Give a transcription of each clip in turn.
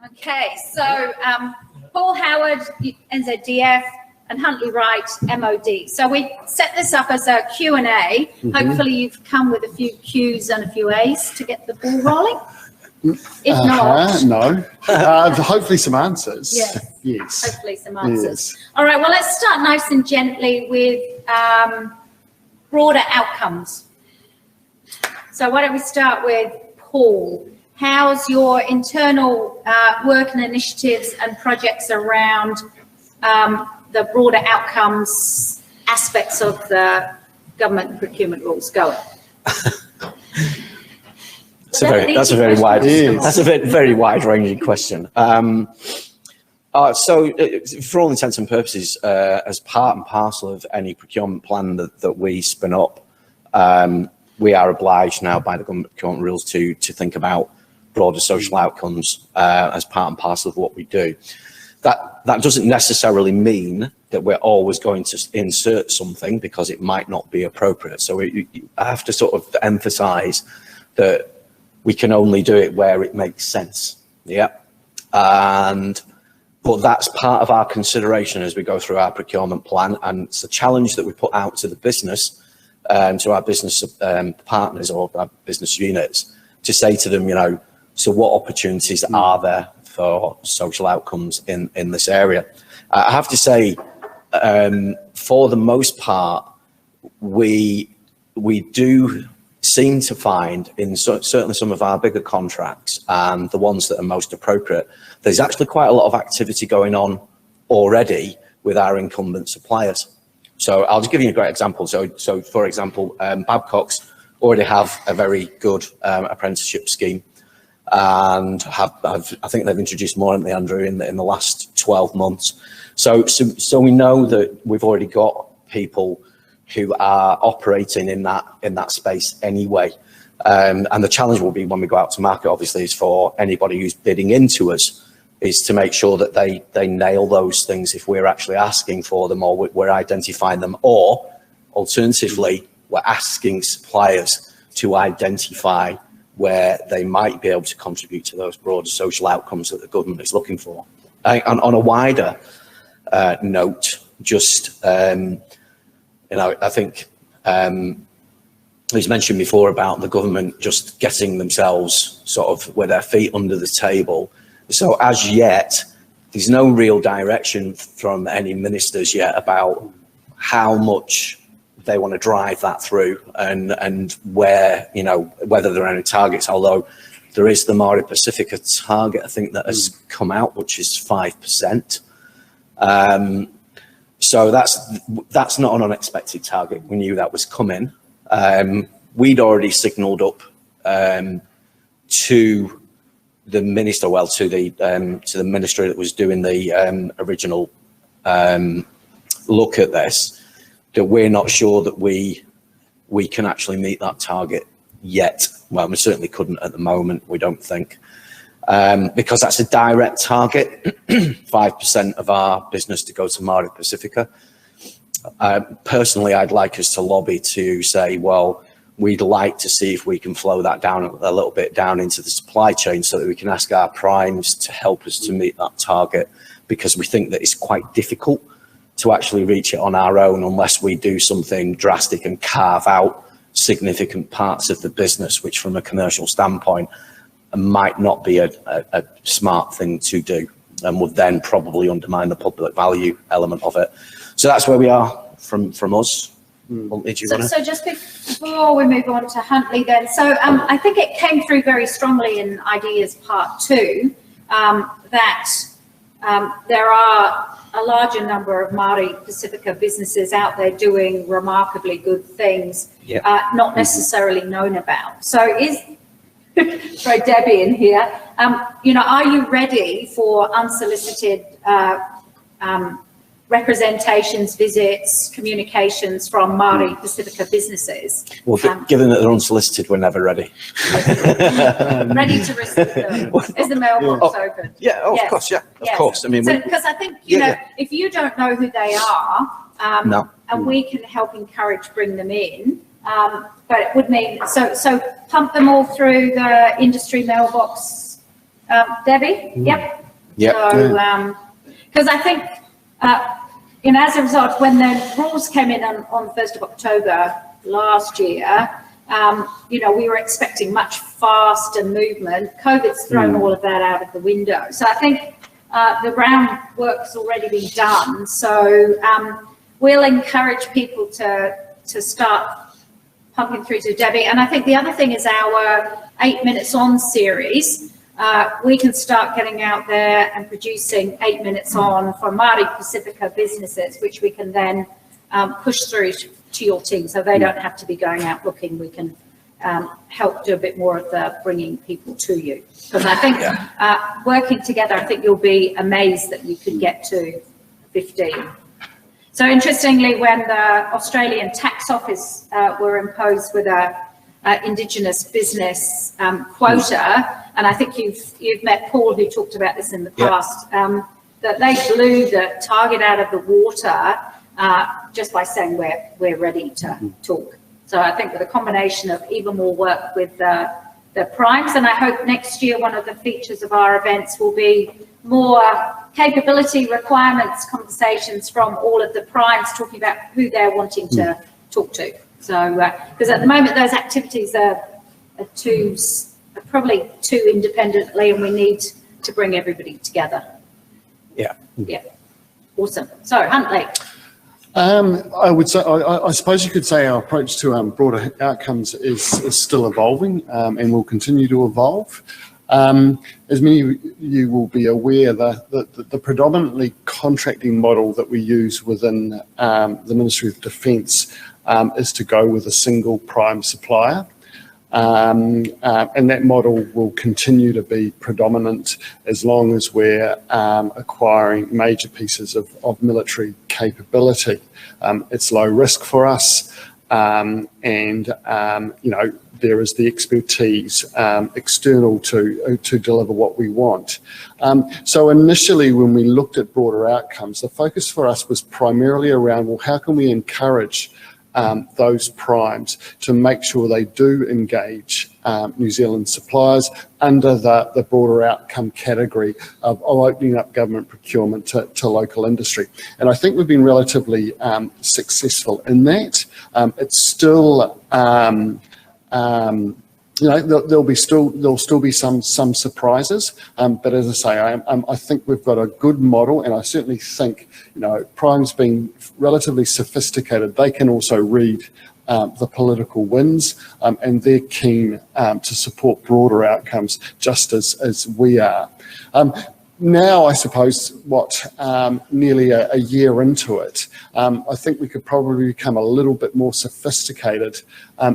Okay, so Paul Howard, NZDF, and Huntley Wright, MOD. So we set this up as a Q&A. Mm-hmm. Hopefully you've come with a few Qs and a few As to get the ball rolling. If not, no. Hopefully some answers. Yes. Hopefully some answers. Yes. All right. Well, let's start nice and gently with broader outcomes. So why don't we start with Paul? How's your internal work and initiatives and projects around the broader outcomes aspects of the government procurement rules going? That's a very wide-ranging question. So, for all intents and purposes, as part and parcel of any procurement plan that we spin up, we are obliged now by the government procurement rules to think about broader social outcomes as part and parcel of what we do. That doesn't necessarily mean that we're always going to insert something because it might not be appropriate. So I have to sort of emphasise that we can only do it where it makes sense. But that's part of our consideration as we go through our procurement plan, and it's a challenge that we put out to the business, to our business partners or our business units, to say to them, so what opportunities are there for social outcomes in this area? I have to say, for the most part, we do seem to find in certainly some of our bigger contracts and the ones that are most appropriate, there's actually quite a lot of activity going on already with our incumbent suppliers. So I'll just give you a great example. So for example, Babcock's already have a very good apprenticeship scheme, and I think they've introduced more, haven't they, Andrew, in the last 12 months. So we know that we've already got people who are operating in that space anyway. And the challenge will be when we go out to market, obviously, is for anybody who's bidding into us, is to make sure that they nail those things if we're actually asking for them, or we're identifying them, or alternatively, we're asking suppliers to identify where they might be able to contribute to those broader social outcomes that the government is looking for. And on a wider note, just I think it was mentioned before about the government just getting themselves sort of with their feet under the table. So as yet, there's no real direction from any ministers yet about how much they want to drive that through, and where, whether there are any targets, although there is the Mare Pacifica target, I think, that has come out, which is 5%. So that's not an unexpected target. We knew that was coming. We'd already signalled up to the minister, to the ministry that was doing the original look at this, that we're not sure that we can actually meet that target yet. Well, we certainly couldn't at the moment, we don't think. Because that's a direct target, 5% of our business to go to Mare Pacifica. Personally, I'd like us to lobby to say, well, we'd like to see if we can flow that down a little bit down into the supply chain so that we can ask our primes to help us to meet that target, because we think that it's quite difficult to actually reach it on our own unless we do something drastic and carve out significant parts of the business, which from a commercial standpoint might not be a smart thing to do, and would then probably undermine the public value element of it. So that's where we are from us. So just before we move on to Huntley then, so I think it came through very strongly in Ideas Part 2 that there are a larger number of Mare Pacifica businesses out there doing remarkably good things, not necessarily known about. So throw Debbie in here. Are you ready for unsolicited representations, visits, communications from Mare Pacifica businesses? Well, given that they're unsolicited, we're never ready. Ready to receive them. Is the mailbox open? Yeah, of course, of course. I mean, because I think, if you don't know who they are, and we can help encourage, bring them in, but it would mean, so pump them all through the industry mailbox Debbie? Yep. Yep. So, because I think, as a result, when the rules came in on the 1st of October last year, we were expecting much faster movement. COVID's thrown all of that out of the window. So I think the groundwork's already been done. So we'll encourage people to start pumping through to Debbie. And I think the other thing is our 8 Minutes On series. We can start getting out there and producing 8 Minutes On for Māori Pacifica businesses, which we can then push through to your team, so they don't have to be going out looking. We can help do a bit more of the bringing people to you. Because I think working together, I think you'll be amazed that you could get to 15. So interestingly, when the Australian Tax Office were imposed with a Indigenous business quota, and I think you've met Paul, who talked about this in the past, that they blew the target out of the water just by saying we're ready to talk. So I think with a combination of even more work with the primes, and I hope next year one of the features of our events will be more capability requirements conversations from all of the primes talking about who they're wanting to talk to. So, because at the moment those activities are probably too independently, and we need to bring everybody together. Yeah. Awesome. So, Huntley. I would say, I suppose you could say our approach to broader outcomes is still evolving and will continue to evolve. As many of you will be aware, the predominantly contracting model that we use within the Ministry of Defence is to go with a single prime supplier. And that model will continue to be predominant as long as we're acquiring major pieces of military capability. It's low risk for us, and there is the expertise external to deliver what we want. So initially, when we looked at broader outcomes, the focus for us was primarily around, well, how can we encourage those primes to make sure they do engage New Zealand suppliers under the broader outcome category of opening up government procurement to local industry. And I think we've been relatively successful in that. It's still, there'll still be some surprises, but as I say, I think we've got a good model, and I certainly think, primes being relatively sophisticated, they can also read the political winds, and they're keen to support broader outcomes just as we are. Now, I suppose, nearly a year into it, I think we could probably become a little bit more sophisticated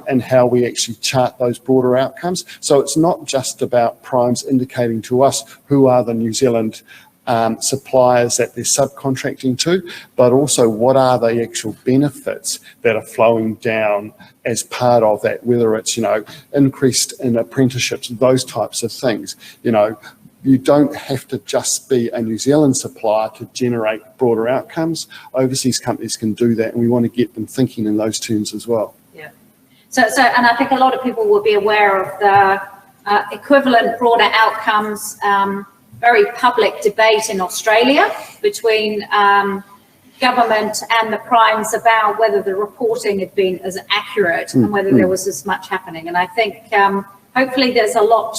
in how we actually chart those broader outcomes. So it's not just about primes indicating to us who are the New Zealand suppliers that they're subcontracting to, but also what are the actual benefits that are flowing down as part of that, whether it's, increased in apprenticeships, those types of things. You don't have to just be a New Zealand supplier to generate broader outcomes. Overseas companies can do that, and we want to get them thinking in those terms as well. Yeah. So, and I think a lot of people will be aware of the equivalent broader outcomes, very public debate in Australia between government and the primes about whether the reporting had been as accurate and whether there was as much happening. And I think hopefully there's a lot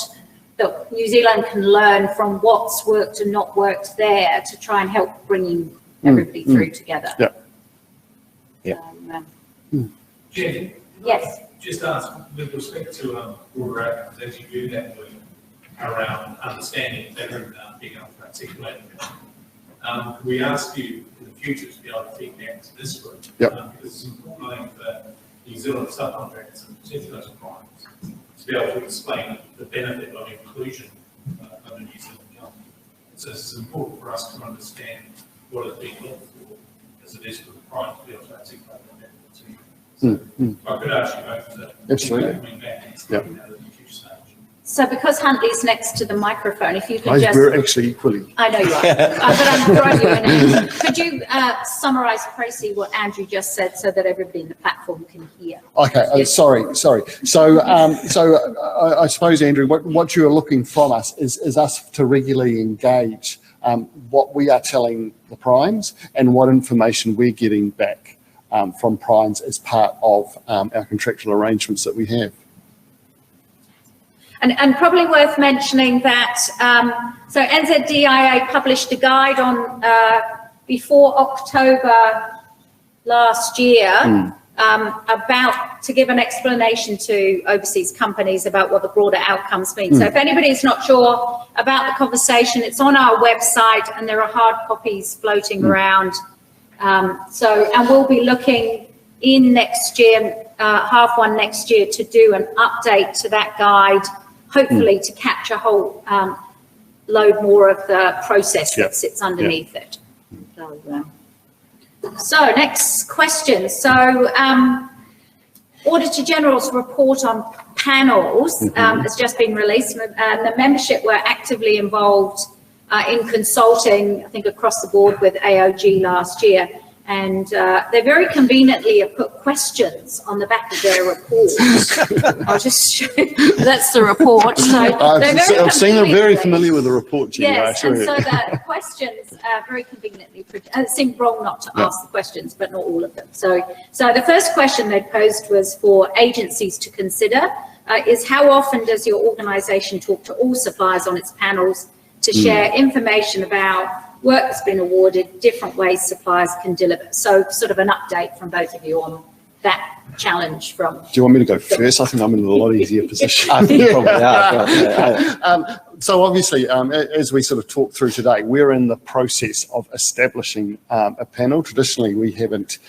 that New Zealand can learn from what's worked and not worked there to try and help bringing everybody through together. Yeah. Jen, yes. Just ask, with respect to broader outcomes, as you do that work around understanding better and being able to articulate it, we ask you in the future to be able to feed back to this group, because it's important, I think, for New Zealand subcontractors and particularly those primes to be able to explain the benefit of inclusion of the New Zealand government. So it's important for us to understand what it's being looked for as it is for the prime to be able to articulate the benefit to you. So I could ask you both to absolutely coming back and explaining that at the future stage. So because Huntley's next to the microphone, if you could just... We're actually equally. I know you are, but I'm throwing you in. Could you summarise, Tracy, what Andrew just said so that everybody in the platform can hear? Okay, Yes. sorry. So I suppose, Andrew, what you're looking from us is us to regularly engage what we are telling the primes and what information we're getting back from primes as part of our contractual arrangements that we have. And probably worth mentioning that, so NZDIA published a guide on before October last year about to give an explanation to overseas companies about what the broader outcomes mean. So if anybody's not sure about the conversation, it's on our website and there are hard copies floating around. And we'll be looking in next year, half one next year, to do an update to that guide, hopefully to capture a whole load more of the process that sits underneath it. So next question. So Auditor General's report on panels has just been released, and the membership were actively involved in consulting, I think, across the board with AOG last year. And they very conveniently have put questions on the back of their report. I'll just show you. That's the report. So I've seen them very familiar with the report, Jenny. Yes, and so the questions very conveniently, it seemed wrong not to ask the questions, but not all of them. So the first question they posed was for agencies to consider is how often does your organisation talk to all suppliers on its panels to share information about work that's been awarded, different ways suppliers can deliver. So sort of an update from both of you on that challenge from... Do you want me to go first? I think I'm in a lot easier position. I think probably are. So obviously, as we sort of talked through today, we're in the process of establishing a panel. Traditionally, we haven't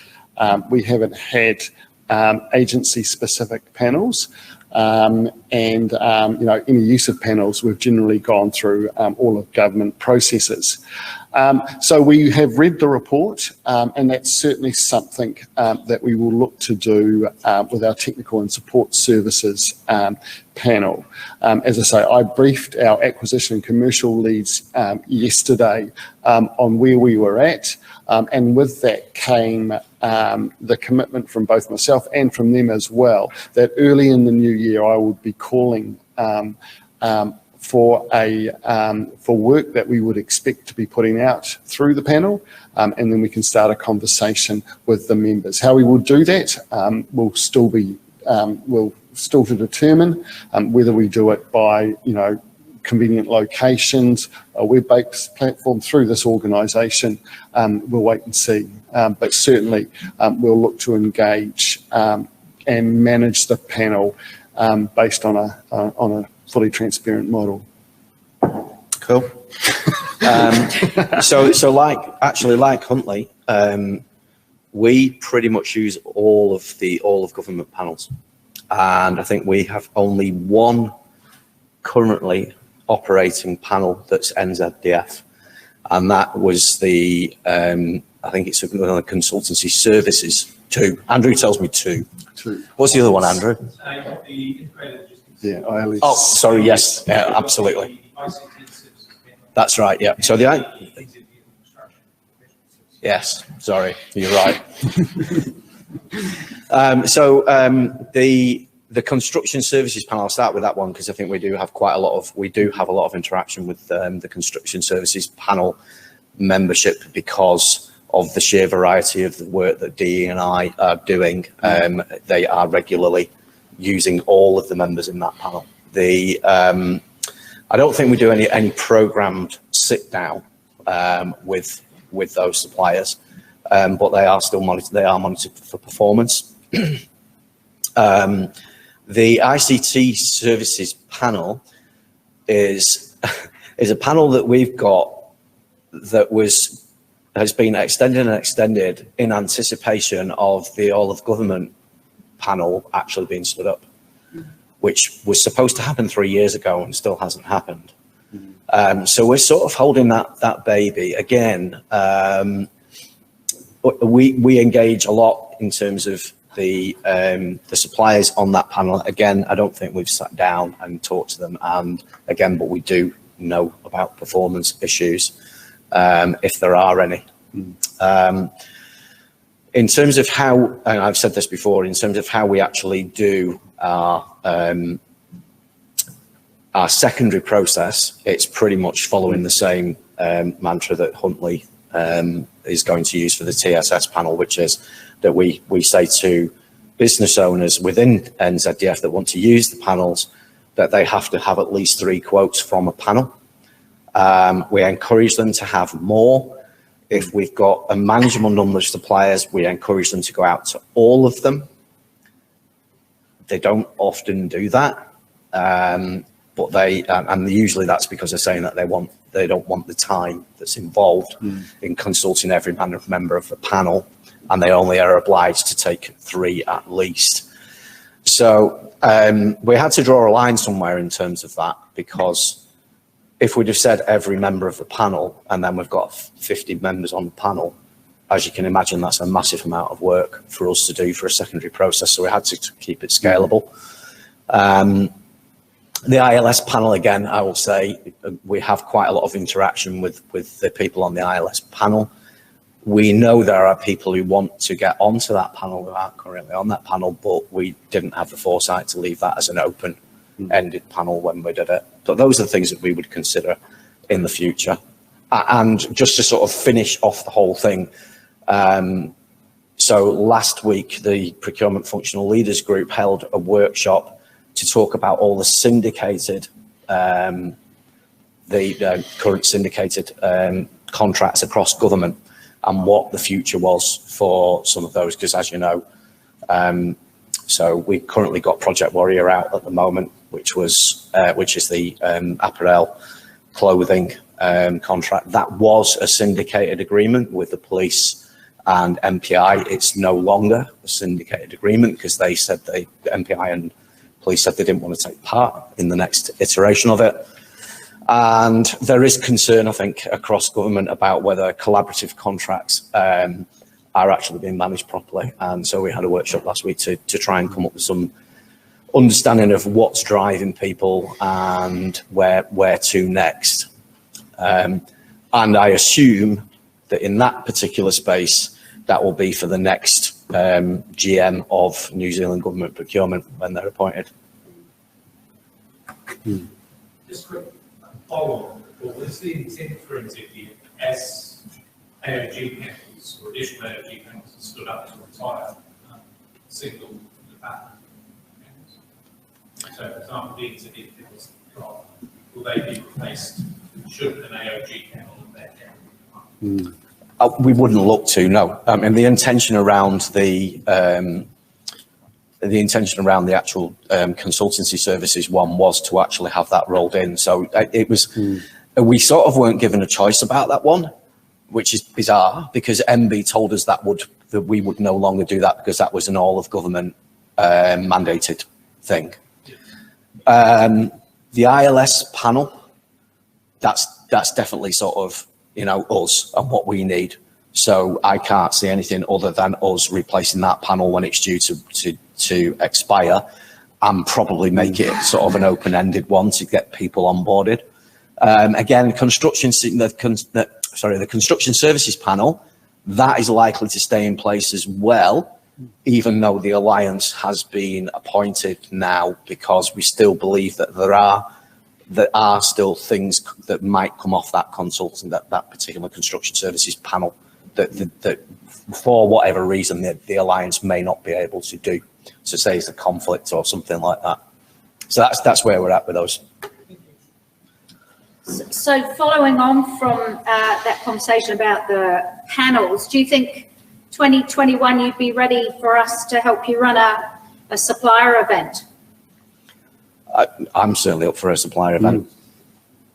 had agency-specific panels. Any use of panels, we've generally gone through all of government processes. So we have read the report, and that's certainly something that we will look to do with our technical and support services panel. As I say, I briefed our acquisition and commercial leads yesterday on where we were at, and with that came the commitment from both myself and from them as well that early in the new year I would be calling for work that we would expect to be putting out through the panel, and then we can start a conversation with the members. How we will do that will still to determine whether we do it by convenient locations, a web-based platform through this organisation. We'll wait and see, but certainly we'll look to engage and manage the panel based on a fully transparent model. Cool. So like Huntley, we pretty much use all of government panels, and I think we have only one currently operating panel that's NZDF, and that was the I think it's one of the consultancy services. 2. Andrew tells me 2. What's the other one, Andrew? The integrated logistics. Yeah, ILS. Oh, sorry. Yes, yeah, absolutely. That's right. Yeah. So yes. Sorry, you're right. The construction services panel, I'll start with that one because I think we do have a lot of interaction with the construction services panel membership because of the sheer variety of the work that DE and I are doing. They are regularly using all of the members in that panel. I don't think we do any programmed sit down with those suppliers, but they are still monitored for performance. The ICT services panel is a panel that we've got that has been extended in anticipation of the all of government panel actually being stood up, which was supposed to happen 3 years ago and still hasn't happened. So we're sort of holding that baby again. We engage a lot in terms of the suppliers on that panel, again, I don't think we've sat down and talked to them. And again, but we do know about performance issues, if there are any. In terms of how, and I've said this before, in terms of how we actually do our secondary process, it's pretty much following the same mantra that Huntley is going to use for the TSS panel, which is that we say to business owners within NZDF that want to use the panels that they have to have at least 3 quotes from a panel. We encourage them to have more. If we've got a manageable number of suppliers, we encourage them to go out to all of them. They don't often do that, but and usually that's because they're saying that they don't want the time that's involved in consulting every member of the panel, and they only are obliged to take 3 at least. So we had to draw a line somewhere in terms of that, because if we'd have said every member of the panel and then we've got 50 members on the panel, as you can imagine, that's a massive amount of work for us to do for a secondary process. So we had to keep it scalable. The ILS panel, again, I will say we have quite a lot of interaction with the people on the ILS panel. We know there are people who want to get onto that panel who aren't currently on that panel, but we didn't have the foresight to leave that as an open-ended panel when we did it. So those are the things that we would consider in the future. And just to sort of finish off the whole thing, so last week, the Procurement Functional Leaders Group held a workshop to talk about all the syndicated, current syndicated contracts across government and what the future was for some of those, because as you know, so we've currently got Project Warrior out at the moment, which is the apparel clothing contract. That was a syndicated agreement with the police and MPI. It's no longer a syndicated agreement because they said MPI and police said they didn't want to take part in the next iteration of it. And there is concern, I think, across government about whether collaborative contracts are actually being managed properly. And so we had a workshop last week to try and come up with some understanding of what's driving people and where to next. And I assume that in that particular space, that will be for the next GM of New Zealand Government Procurement when they're appointed. Just quick follow-on. Well, is the intent for NZDF as AOG panels or additional AOG panels stood up to retire single department panels? So, for example, the NZDF panels drop, will they be replaced should an AOG panel in that area? We wouldn't look to, no. And the intention around the actual consultancy services one was to actually have that rolled in. So it was, we sort of weren't given a choice about that one, which is bizarre because MB told us that we would no longer do that because that was an all of government mandated thing. The ILS panel, that's definitely sort of, you know, us and what we need. So I can't see anything other than us replacing that panel when it's due to expire and probably make it sort of an open-ended one to get people onboarded. Again, the construction services panel, that is likely to stay in place as well, even though the alliance has been appointed now, because we still believe that there are still things that might come off that consultant, that particular construction services panel that for whatever reason the alliance may not be able to do. So say it's a conflict or something like that. So that's where we're at with those. So following on from that conversation about the panels, do you think 2021 you'd be ready for us to help you run a supplier event? I'm certainly up for a supplier event.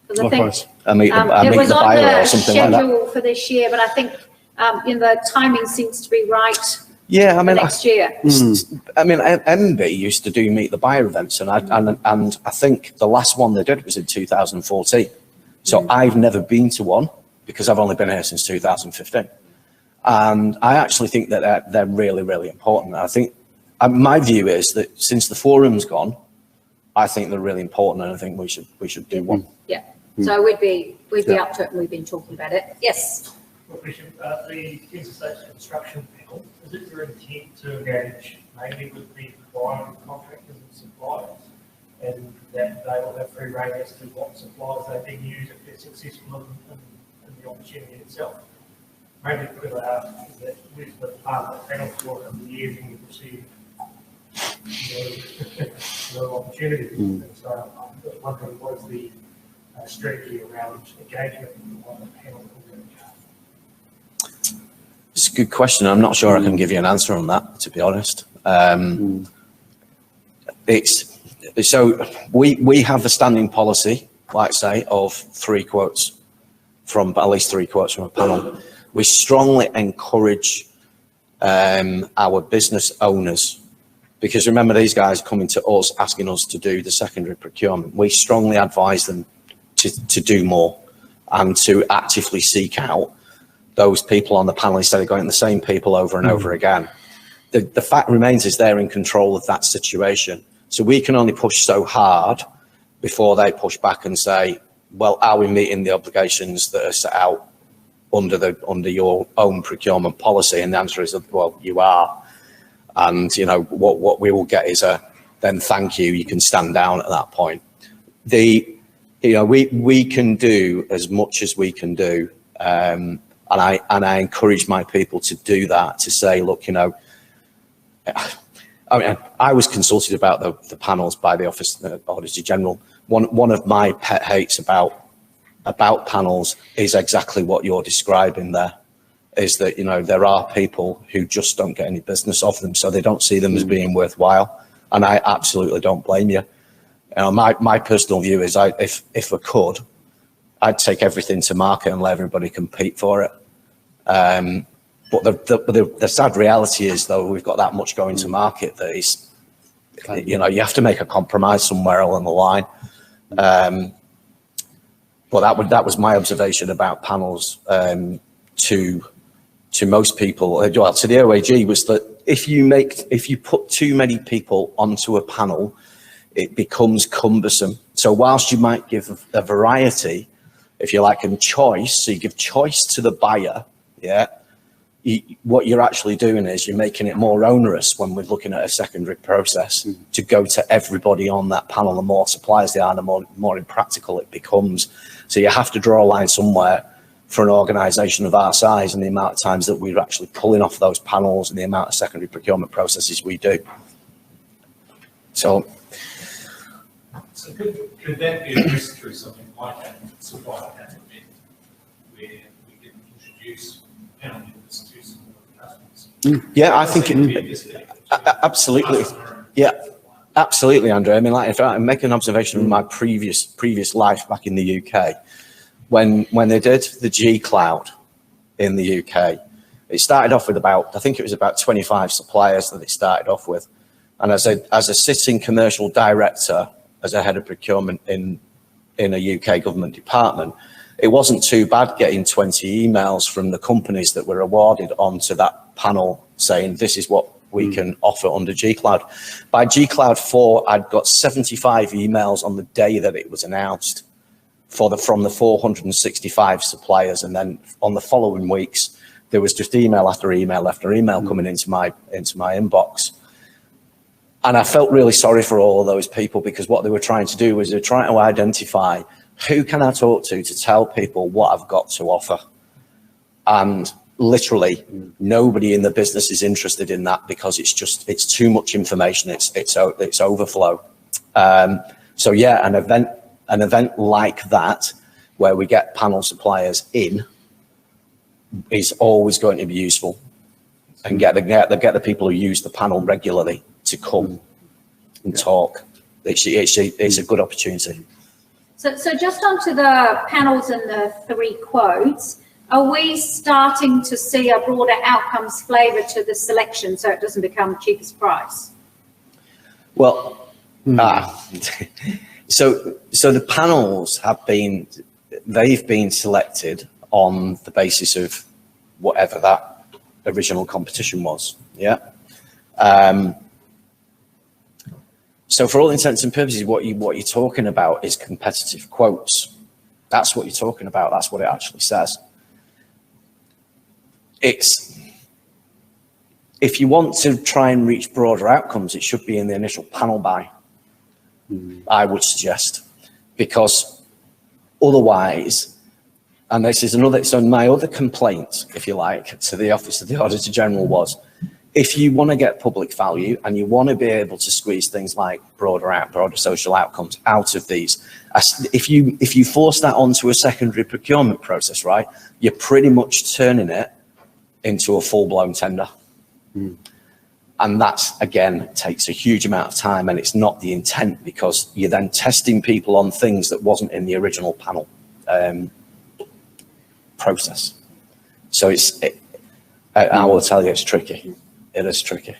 Likewise. I meet the buyer or something like that. It was on the schedule for this year, but I think the timing seems to be right. Yeah, I mean, next year. I mean, MB used to do meet the buyer events, and I think the last one they did was in 2014. So I've never been to one because I've only been here since 2015, and I actually think that they're really, really important. I think My view is that since the forum's gone, I think they're really important, and I think we should do one. Yeah. So we'd be up to it, and we've been talking about it. Yes. Well, Bishop, the interstate construction panel, is it your intent to engage mainly with the prime contractors and suppliers, and that they will have free rein as to what suppliers they then use if they're successful in the opportunity itself? Maybe because I ask is that we've been part of the panel for over the years and we've received no opportunity. So I'm wondering what is the strategy around engagement on the panel? It's a good question. I'm not sure I can give you an answer on that, to be honest. It's so we have a standing policy, like I say, of at least three quotes from a panel. We strongly encourage our business owners, because remember, these guys coming to us asking us to do the secondary procurement. We strongly advise them to do more and to actively seek out those people on the panel instead of going the same people over and over again. The fact remains is they're in control of that situation. So we can only push so hard before they push back and say, well, are we meeting the obligations that are set out under your own procurement policy? And the answer is, well, you are. And you know what we will get is then thank you. You can stand down at that point. We can do as much as we can do, and I encourage my people to do that. To say, look, I mean, I was consulted about the panels by the Office of Auditor General. One of my pet hates about panels is exactly what you're describing there. Is that there are people who just don't get any business of them, so they don't see them as being worthwhile, and I absolutely don't blame you. My personal view is, if I could, I'd take everything to market and let everybody compete for it. But the sad reality is, though, we've got that much going to market that is, you have to make a compromise somewhere along the line. But that was my observation about panels to most people, well, to the OAG, was that if you put too many people onto a panel, it becomes cumbersome. So whilst you might give a variety, if you like, and choice, so you give choice to the buyer, what you're actually doing is you're making it more onerous when we're looking at a secondary process to go to everybody on that panel. The more suppliers there are, the more impractical it becomes. So you have to draw a line somewhere for an organisation of our size and the amount of times that we're actually pulling off those panels and the amount of secondary procurement processes we do. So could that be addressed through something like a supplier panel event, where we can introduce panel members to some of the customers? Yeah, I think absolutely. Yeah, absolutely, Andrew. I mean, like, if I make an observation of my previous life back in the UK, when they did the G Cloud in the UK, it started off with I think it was about 25 suppliers that it started off with. And as a sitting commercial director, as a head of procurement in a UK government department, it wasn't too bad getting 20 emails from the companies that were awarded onto that panel saying, this is what we can offer under G Cloud. By G Cloud 4, I'd got 75 emails on the day that it was announced from the 465 suppliers. And then on the following weeks, there was just email after email after email coming into my inbox. And I felt really sorry for all of those people, because what they were trying to do was they're trying to identify who can I talk to tell people what I've got to offer. And literally nobody in the business is interested in that, because it's too much information. It's overflow. So yeah, an event like that, where we get panel suppliers in, is always going to be useful, and get the people who use the panel regularly to come and talk. It's a good opportunity. So just onto the panels and the three quotes, are we starting to see a broader outcomes flavour to the selection, so it doesn't become cheapest price? Well, so the panels they've been selected on the basis of whatever that original competition was. Yeah. So for all intents and purposes, what you're talking about is competitive quotes. That's what you're talking about. That's what it actually says. If you want to try and reach broader outcomes, it should be in the initial panel buy, I would suggest, because otherwise, and this is another, so my other complaint, if you like, to the Office of the Auditor General was, if you want to get public value and you want to be able to squeeze things like broader social outcomes out of these, if you force that onto a secondary procurement process, right, you're pretty much turning it into a full-blown tender. And that's, again, takes a huge amount of time, and it's not the intent, because you're then testing people on things that wasn't in the original panel process. So I will tell you, it's tricky. It is tricky.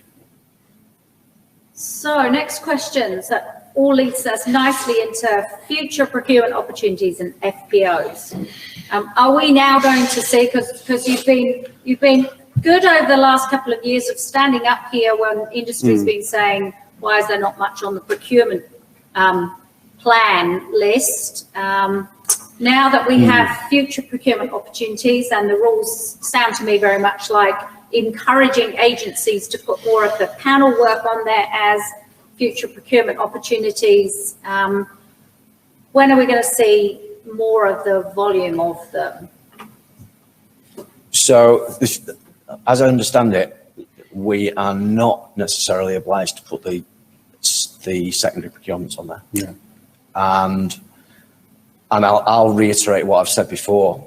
So next questions that all leads us nicely into future procurement opportunities and FPOs. Are we now going to see, because you've been good over the last couple of years of standing up here when industry's been saying, why is there not much on the procurement plan list? Now that we have future procurement opportunities, and the rules sound to me very much like encouraging agencies to put more of the panel work on there as future procurement opportunities, when are we going to see more of the volume of them? So, as I understand it, we are not necessarily obliged to put the secondary procurements on there. Yeah. And I'll reiterate what I've said before.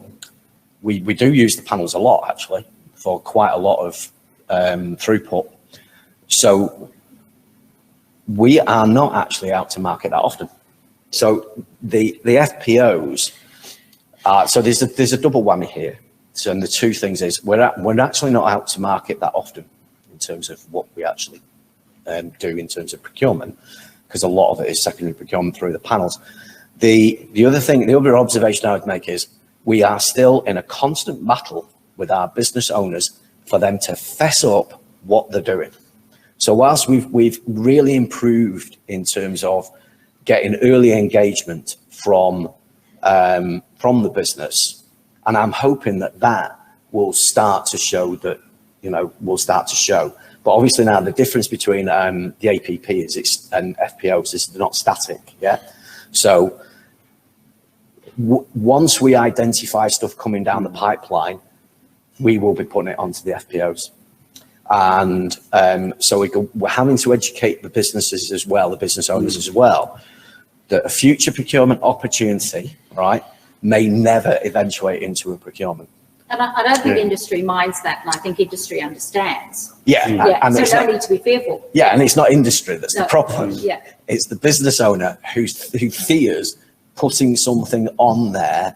We do use the panels a lot, actually, for quite a lot of throughput. So we are not actually out to market that often. So the FPOs are, so there's a double whammy here. So, and the two things is we're actually not out to market that often in terms of what we actually do in terms of procurement, because a lot of it is secondary procurement through the panels. The other observation I would make is we are still in a constant battle with our business owners for them to fess up what they're doing. So whilst we've really improved in terms of getting early engagement from the business, and I'm hoping that will start to show that, But obviously now the difference between the APP and FPOs is they're not static, yeah? So once we identify stuff coming down the pipeline, we will be putting it onto the FPOs. And so we're having to educate the businesses as well, the business owners as well, that a future procurement opportunity, right, may never eventuate into a procurement. And I don't think industry minds that, and I think industry understands. Yeah, and so no need to be fearful. Yeah, and it's not industry that's the problem. Yeah. It's the business owner who fears putting something on there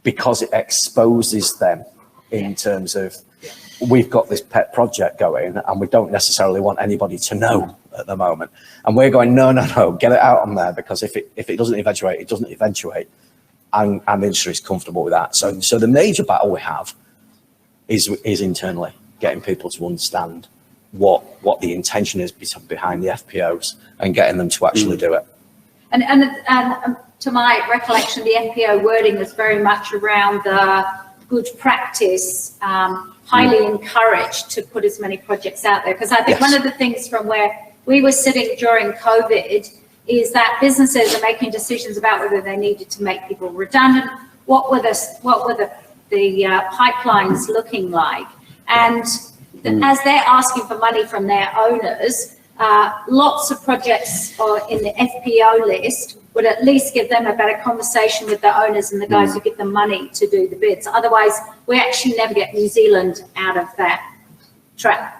because it exposes them in terms of, we've got this pet project going and we don't necessarily want anybody to know at the moment. And we're going, no, get it out on there, because if it doesn't eventuate, it doesn't eventuate. And the industry is comfortable with that. So the major battle we have is internally, getting people to understand what the intention is behind the FPOs and getting them to actually do it. And to my recollection, the FPO wording was very much around the good practice, highly encouraged to put as many projects out there. Because I think one of the things from where we were sitting during COVID is that businesses are making decisions about whether they needed to make people redundant. What were the pipelines looking like? And as they're asking for money from their owners, lots of projects in the FPO list would at least give them a better conversation with the owners and the guys who give them money to do the bids. Otherwise, we actually never get New Zealand out of that trap.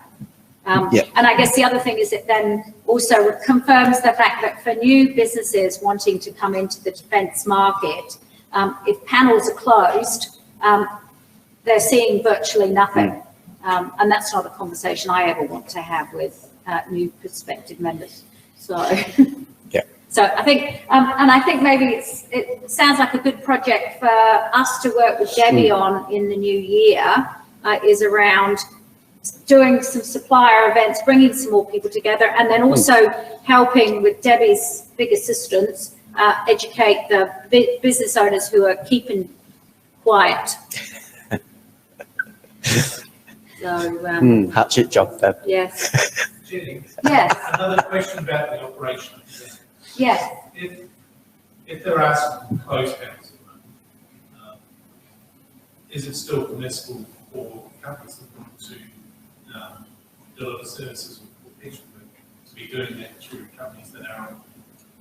And I guess the other thing is it then also confirms the fact that for new businesses wanting to come into the defence market, if panels are closed, they're seeing virtually nothing. And that's not a conversation I ever want to have with new prospective members. So, so I think, and I think maybe it sounds like a good project for us to work with Debbie on in the new year, is around doing some supplier events, bringing some more people together, and then also helping with Debbie's big assistance, educate the business owners who are keeping quiet. So, hatchet job, Deb. yes. Jenny, Yes. another question about the operation. Yes. If there are some closed panels, is it still permissible for companies that want to deliver services or pitch work to be doing that through companies that are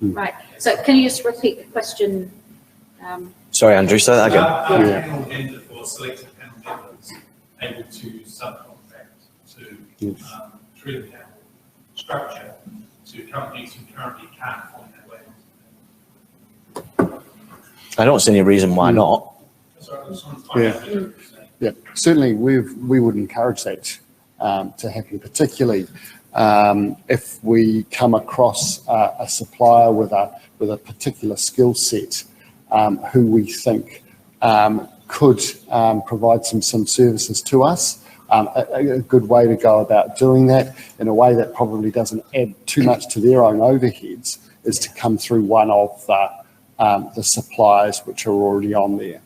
Right. So can you just repeat the question? Sorry, Andrew, say that again. Are panel vendors or selected panel vendors able to subcontract to through the panel structure to companies who currently can't find their way? I don't see any reason why not. So I just want to find out what you're saying. Yeah, certainly we would encourage that to happen, particularly if we come across a supplier with a particular skill set who we think could provide some services to us. A good way to go about doing that in a way that probably doesn't add too much to their own overheads is to come through one of the suppliers which are already on there.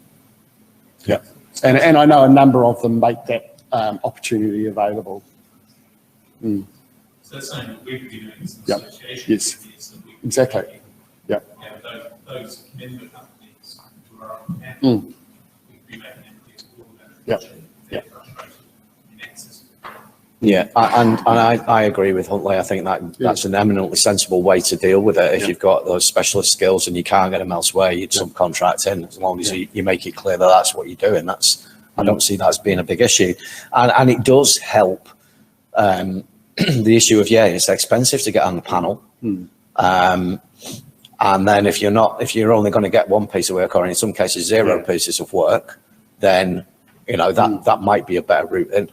Yeah, and I know a number of them make that opportunity available. So that's something that we could be doing as an Yep. association. Yes. is that we could Exactly. maybe Yep. have those member companies who are on the panel, we could be making them clear to all about the Yep. project, Yep. their frustration in access. Yeah, and I agree with Huntley. I think that's an eminently sensible way to deal with it. If you've got those specialist skills and you can't get them elsewhere, you'd subcontract in, as long as you make it clear that that's what you're doing. I don't see that as being a big issue. And it does help the issue of, it's expensive to get on the panel. And then if you're only going to get one piece of work, or in some cases zero pieces of work, then, that might be a better route in.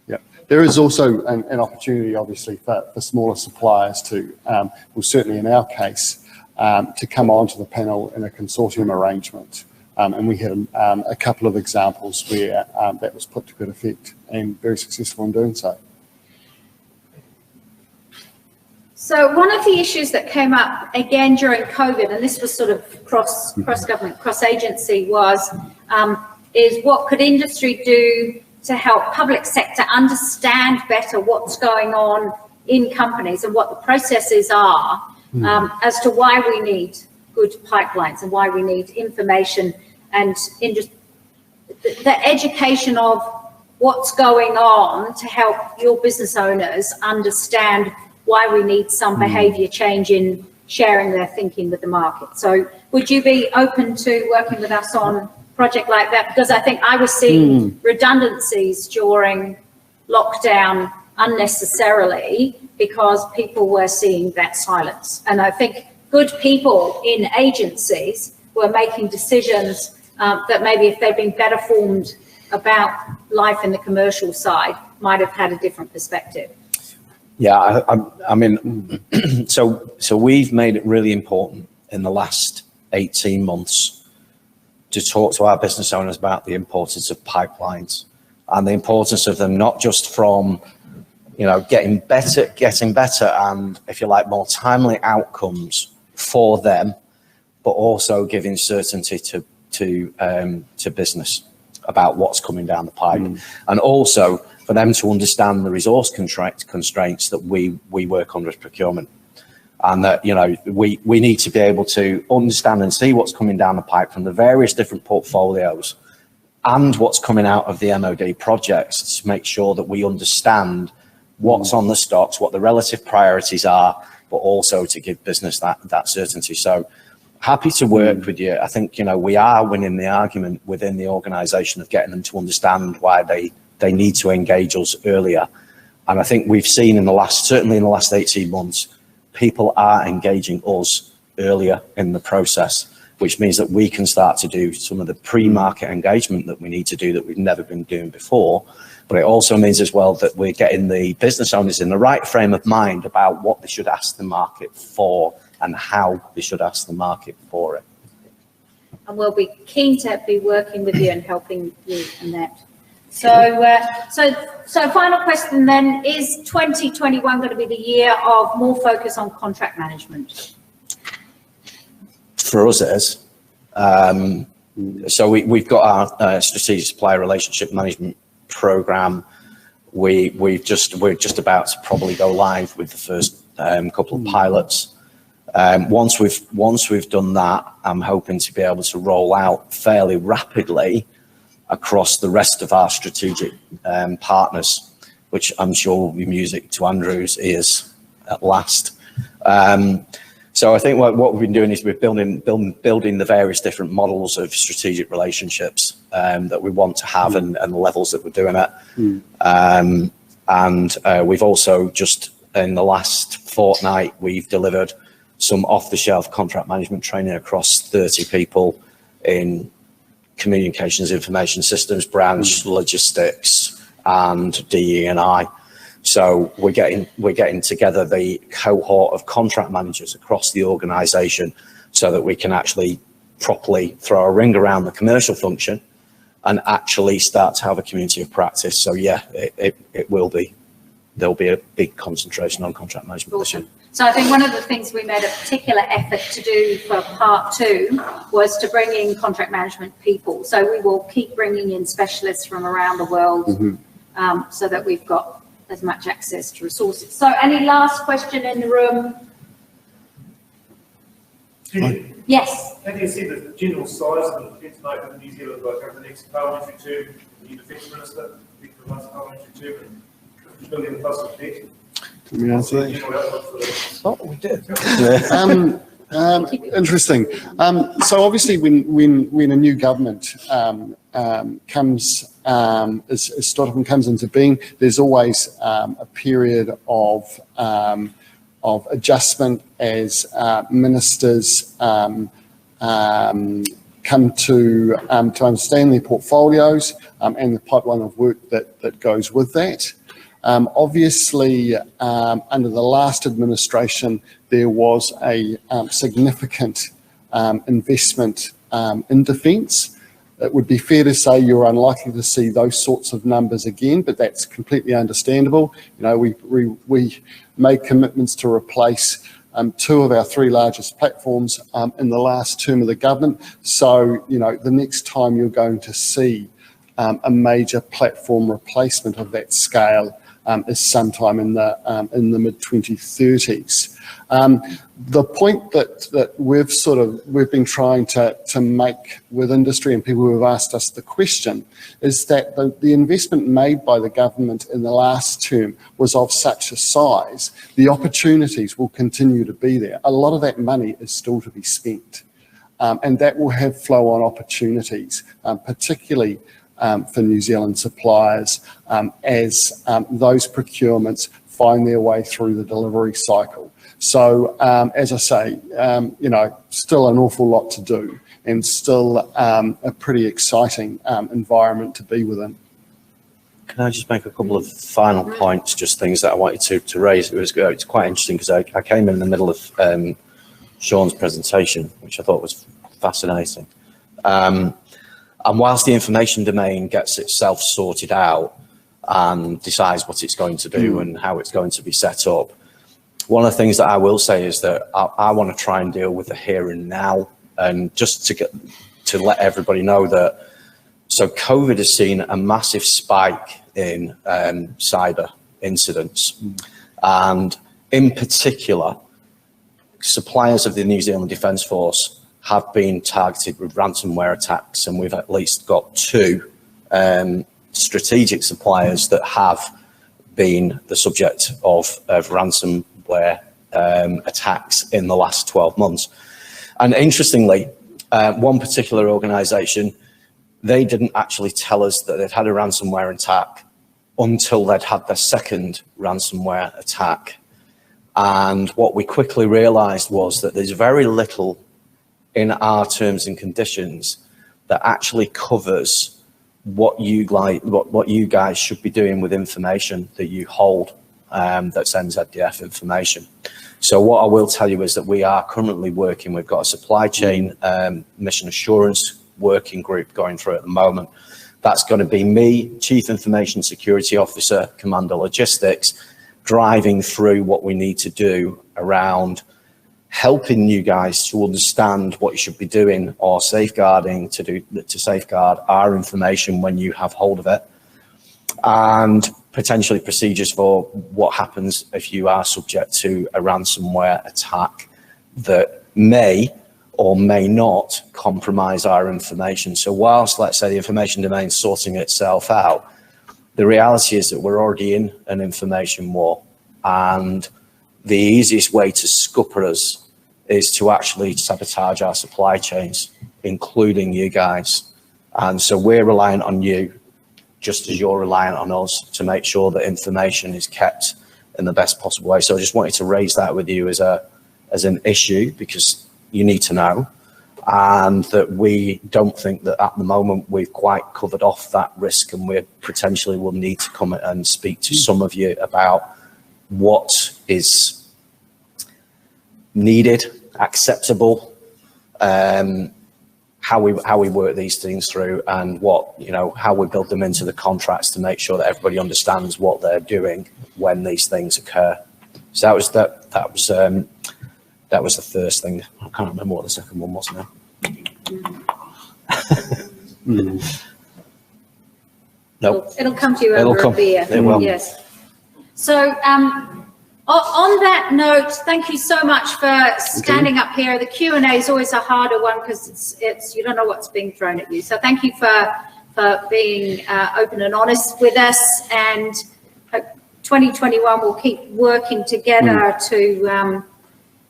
Yeah, there is also an opportunity, obviously, for smaller suppliers to, well, certainly in our case, to come onto the panel in a consortium arrangement. And we had a couple of examples where that was put to good effect and very successful in doing so. So one of the issues that came up again during COVID, and this was sort of cross-government, cross-agency, is what could industry do to help public sector understand better what's going on in companies and what the processes are as to why we need good pipelines and why we need information and the education of what's going on to help your business owners understand why we need some behaviour change in sharing their thinking with the market. So would you be open to working with us on a project like that? Because I think I was seeing redundancies during lockdown unnecessarily because people were seeing that silence. And I think good people in agencies were making decisions that maybe if they'd been better formed about life in the commercial side, might have had a different perspective. Yeah, I mean, so we've made it really important in the last 18 months to talk to our business owners about the importance of pipelines and the importance of them, not just from, getting better and, if you like, more timely outcomes for them, but also giving certainty to business about what's coming down the pipe, and also for them to understand the resource constraints that we work under as procurement, and that we need to be able to understand and see what's coming down the pipe from the various different portfolios and what's coming out of the MOD projects to make sure that we understand what's on the stocks, what the relative priorities are, but also to give business that certainty. So happy to work with you. I think, we are winning the argument within the organisation of getting them to understand why they need to engage us earlier. And I think we've seen certainly in the last 18 months, people are engaging us earlier in the process, which means that we can start to do some of the pre-market engagement that we need to do that we've never been doing before. But it also means as well that we're getting the business owners in the right frame of mind about what they should ask the market for and how they should ask the market for it. And we'll be keen to be working with you and helping you in that. So final question then, is 2021 going to be the year of more focus on contract management? For us, it is. So we've got our strategic supplier relationship management program. We're just about to probably go live with the first couple of pilots. Once we've done that, I'm hoping to be able to roll out fairly rapidly across the rest of our strategic partners, which I'm sure will be music to Andrew's ears at last. So I think what we've been doing is we're building the various different models of strategic relationships that we want to have and the levels that we're doing it. And we've also just in the last fortnight, we've delivered some off-the-shelf contract management training across 30 people in communications, information systems, branch, logistics, and DE&I. So we're getting together the cohort of contract managers across the organisation so that we can actually properly throw a ring around the commercial function and actually start to have a community of practice. So yeah, it will be. There'll be a big concentration on contract management this year. So I think one of the things we made a particular effort to do for part 2 was to bring in contract management people. So we will keep bringing in specialists from around the world so that we've got as much access to resources. So any last question in the room? Yes. How do you see the general size of the defence market in New Zealand, like over the next parliamentary term, the new defence minister, the next parliamentary term, and $50 billion plus of debt? Can we answer that? Oh, we did. Interesting. So obviously, when a new government comes into being, there's always a period of adjustment as ministers come to understand their portfolios and the pipeline of work that goes with that. Obviously, under the last administration, there was a significant investment in defence. It would be fair to say you're unlikely to see those sorts of numbers again, but that's completely understandable. You know, we made commitments to replace 2 of our 3 largest platforms in the last term of the government. So, you know, the next time you're going to see a major platform replacement of that scale is sometime in the mid 2030s. The point that we've been trying to make with industry and people who have asked us the question is that the investment made by the government in the last term was of such a size, the opportunities will continue to be there. A lot of that money is still to be spent, and that will have flow-on opportunities, particularly for New Zealand suppliers as those procurements find their way through the delivery cycle. So as I say, you know, still an awful lot to do and still a pretty exciting environment to be within. Can I just make a couple of final points, just things that I wanted to raise? It's quite interesting because I came in the middle of Sean's presentation, which I thought was fascinating. And whilst the information domain gets itself sorted out and decides what it's going to do and how it's going to be set up, one of the things that I will say is that I want to try and deal with the here and now, and just to let everybody know that, so COVID has seen a massive spike in cyber incidents. And in particular, suppliers of the New Zealand Defence Force have been targeted with ransomware attacks, and we've at least got 2 strategic suppliers that have been the subject of ransomware attacks in the last 12 months. And interestingly, one particular organisation, they didn't actually tell us that they'd had a ransomware attack until they'd had their second ransomware attack. And what we quickly realised was that there's very little in our terms and conditions that actually covers what you guys should be doing with information that you hold that sends NZDF information. So what I will tell you is that we are currently working, we've got a supply chain mission assurance working group going through at the moment, That's going to be me, Chief Information Security Officer, Commander Logistics, driving through what we need to do around helping you guys to understand what you should be doing or safeguarding to safeguard our information when you have hold of it, and potentially procedures for what happens if you are subject to a ransomware attack that may or may not compromise our information. So whilst, let's say, the information domain is sorting itself out, the reality is that we're already in an information war, and the easiest way to scupper us is to actually sabotage our supply chains, including you guys. And so we're reliant on you, just as you're reliant on us, to make sure that information is kept in the best possible way. So I just wanted to raise that with you as an issue, because you need to know, and that we don't think that at the moment we've quite covered off that risk, and we potentially will need to come and speak to some of you about what is needed, acceptable, how we work these things through, and what, how we build them into the contracts to make sure that everybody understands what they're doing when these things occur. So that was the first thing. I can't remember what the second one was now. No. It'll come to you over a beer. It will. Yes. So on that note, thank you so much for standing up here. The Q&A is always a harder one because it's you don't know what's being thrown at you. So thank you for being open and honest with us. And 2021 we'll keep working together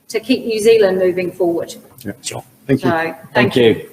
to keep New Zealand moving forward. Yeah, sure. Thank you. So, Thank you.